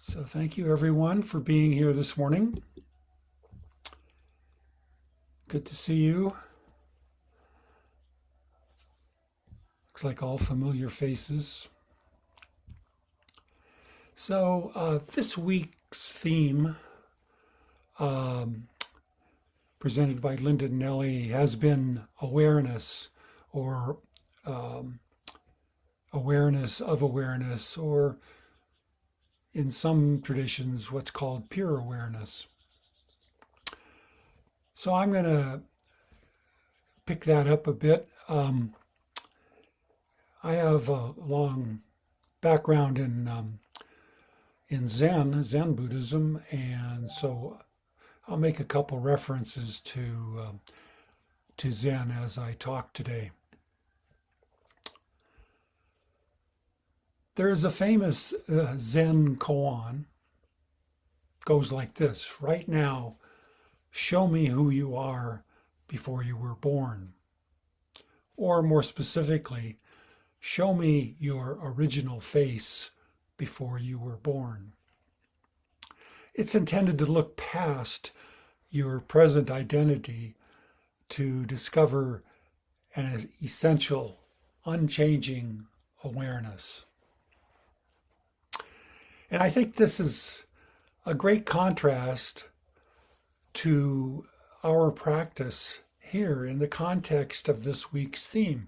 So thank you everyone for being here this morning. Good to see you. Looks like all familiar faces. So this week's theme, um, presented by Linda Nelly, has been awareness, or um, awareness of awareness, or in some traditions, what's called pure awareness. So I'm going to pick that up a bit. I have a long background in Zen Buddhism, and so I'll make a couple references to Zen as I talk today. There is a famous Zen koan. Goes like this: right now, show me who you are before you were born. Or more specifically, show me your original face before you were born. It's intended to look past your present identity to discover an essential, unchanging awareness. And I think this is a great contrast to our practice here in the context of this week's theme.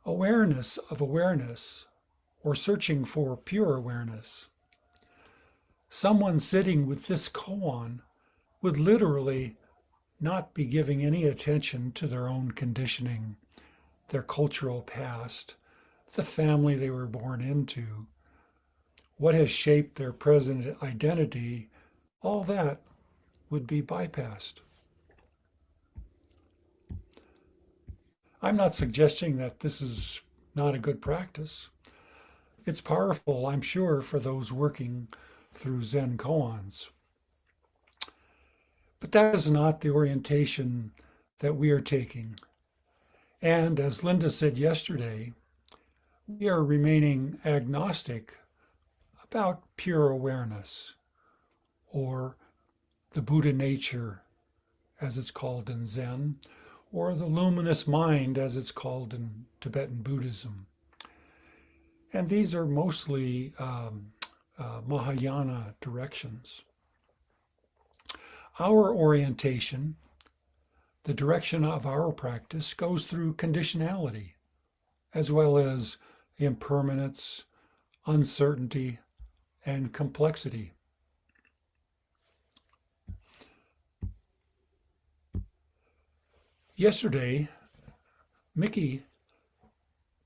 Awareness of awareness, or searching for pure awareness. Someone sitting with this koan would literally not be giving any attention to their own conditioning, their cultural past, the family they were born into, what has shaped their present identity. All that would be bypassed. I'm not suggesting that this is not a good practice. It's powerful, I'm sure, for those working through Zen koans. But that is not the orientation that we are taking. And as Linda said yesterday, we are remaining agnostic about pure awareness, or the Buddha nature, as it's called in Zen, or the luminous mind, as it's called in Tibetan Buddhism. And these are mostly Mahayana directions. Our orientation, the direction of our practice, goes through conditionality, as well as impermanence, uncertainty, and complexity. Yesterday, Mickey,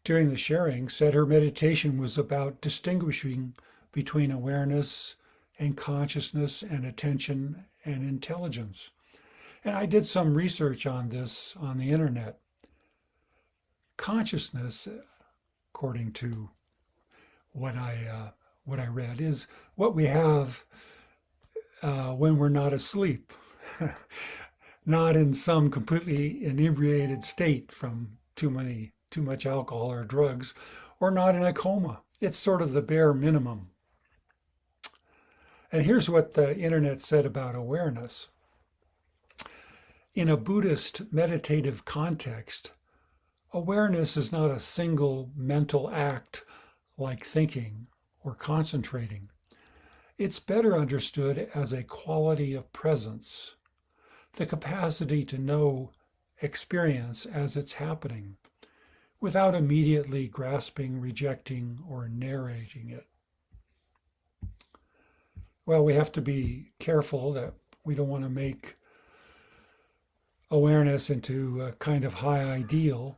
during the sharing, said her meditation was about distinguishing between awareness and consciousness and attention and intelligence. And I did some research on this on the internet. Consciousness, according to what I read, is what we have when we're not asleep, not in some completely inebriated state from too much alcohol or drugs, or not in a coma. It's sort of the bare minimum. And here's what the internet said about awareness. In a Buddhist meditative context, awareness is not a single mental act like thinking or concentrating. It's better understood as a quality of presence, the capacity to know experience as it's happening, without immediately grasping, rejecting, or narrating it. Well, we have to be careful that we don't want to make awareness into a kind of high ideal,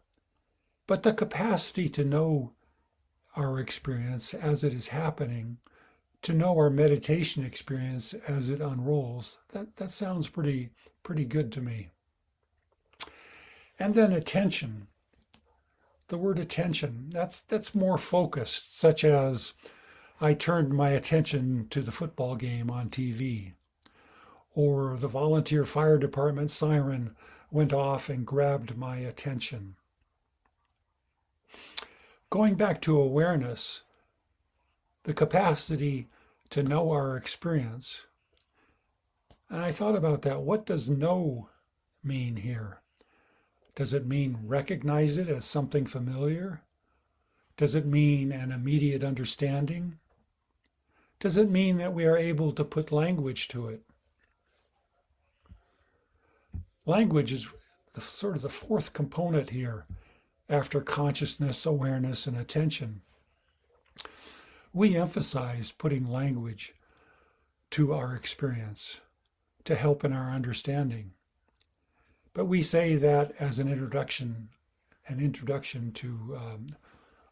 but the capacity to know our experience as it is happening, to know our meditation experience as it unrolls, that sounds pretty good to me. And then attention. The word attention, that's more focused, such as I turned my attention to the football game on TV, or the volunteer fire department siren went off and grabbed my attention. Going back to awareness, the capacity to know our experience. And I thought about that. What does know mean here? Does it mean recognize it as something familiar? Does it mean an immediate understanding? Does it mean that we are able to put language to it? Language is sort of the fourth component here after consciousness, awareness, and attention. We emphasize putting language to our experience to help in our understanding. But we say that as an introduction to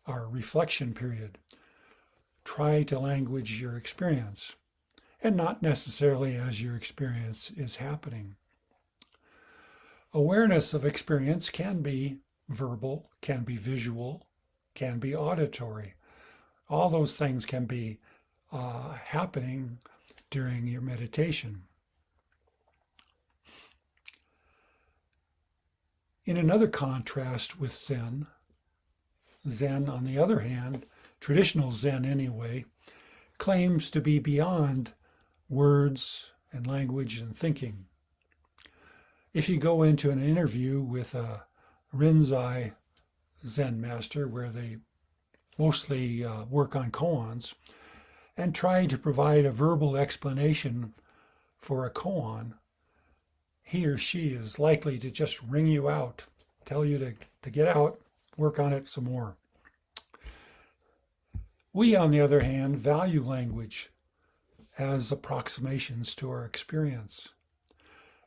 our reflection period. Try to language your experience, and not necessarily as your experience is happening. Awareness of experience can be verbal, can be visual, can be auditory. All those things can be happening during your meditation. In another contrast with Zen, on the other hand, traditional Zen anyway, claims to be beyond words and language and thinking. If you go into an interview with a Rinzai Zen master, where they mostly work on koans, and try to provide a verbal explanation for a koan, he or she is likely to just ring you out, tell you to get out, work on it some more. We, on the other hand, value language as approximations to our experience.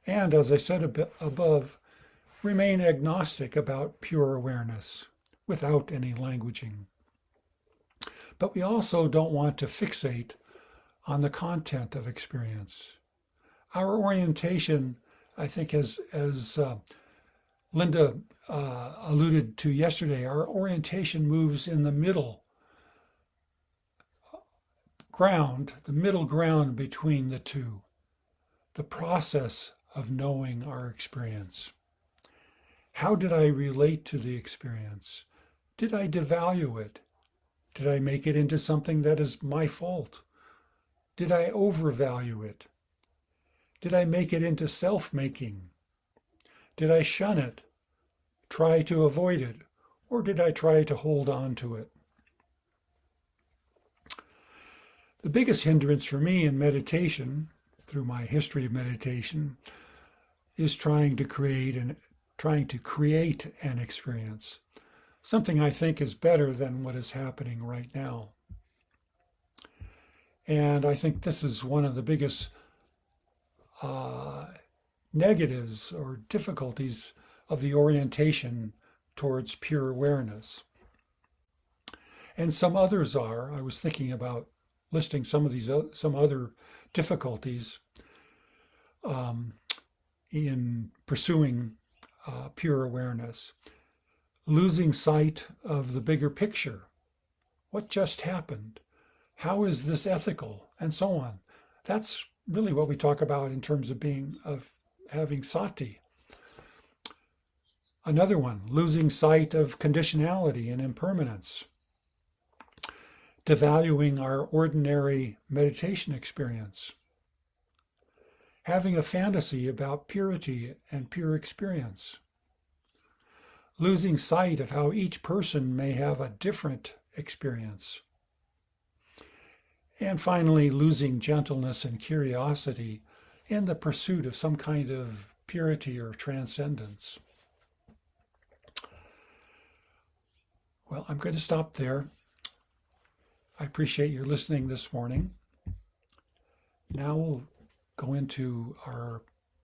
And as I said above, remain agnostic about pure awareness without any languaging. But we also don't want to fixate on the content of experience. Our orientation, I think, as Linda alluded to yesterday, our orientation moves in the middle ground between the two, the process of knowing our experience. How did I relate to the experience? Did I devalue it? Did I make it into something that is my fault? Did I overvalue it? Did I make it into self-making? Did I shun it, try to avoid it, or did I try to hold on to it? The biggest hindrance for me in meditation, through my history of meditation, is trying to create an experience, something I think is better than what is happening right now. And I think this is one of the biggest negatives or difficulties of the orientation towards pure awareness. And some others are. I was thinking about listing some other difficulties in pursuing pure awareness. Losing sight of the bigger picture. What just happened? How is this ethical? And so on. That's really what we talk about in terms of having sati. Another one, losing sight of conditionality and impermanence. Devaluing our ordinary meditation experience. Having a fantasy about purity and pure experience. Losing sight of how each person may have a different experience. And finally, losing gentleness and curiosity in the pursuit of some kind of purity or transcendence. Well, I'm going to stop there. I appreciate your listening this morning. Now we'll go into our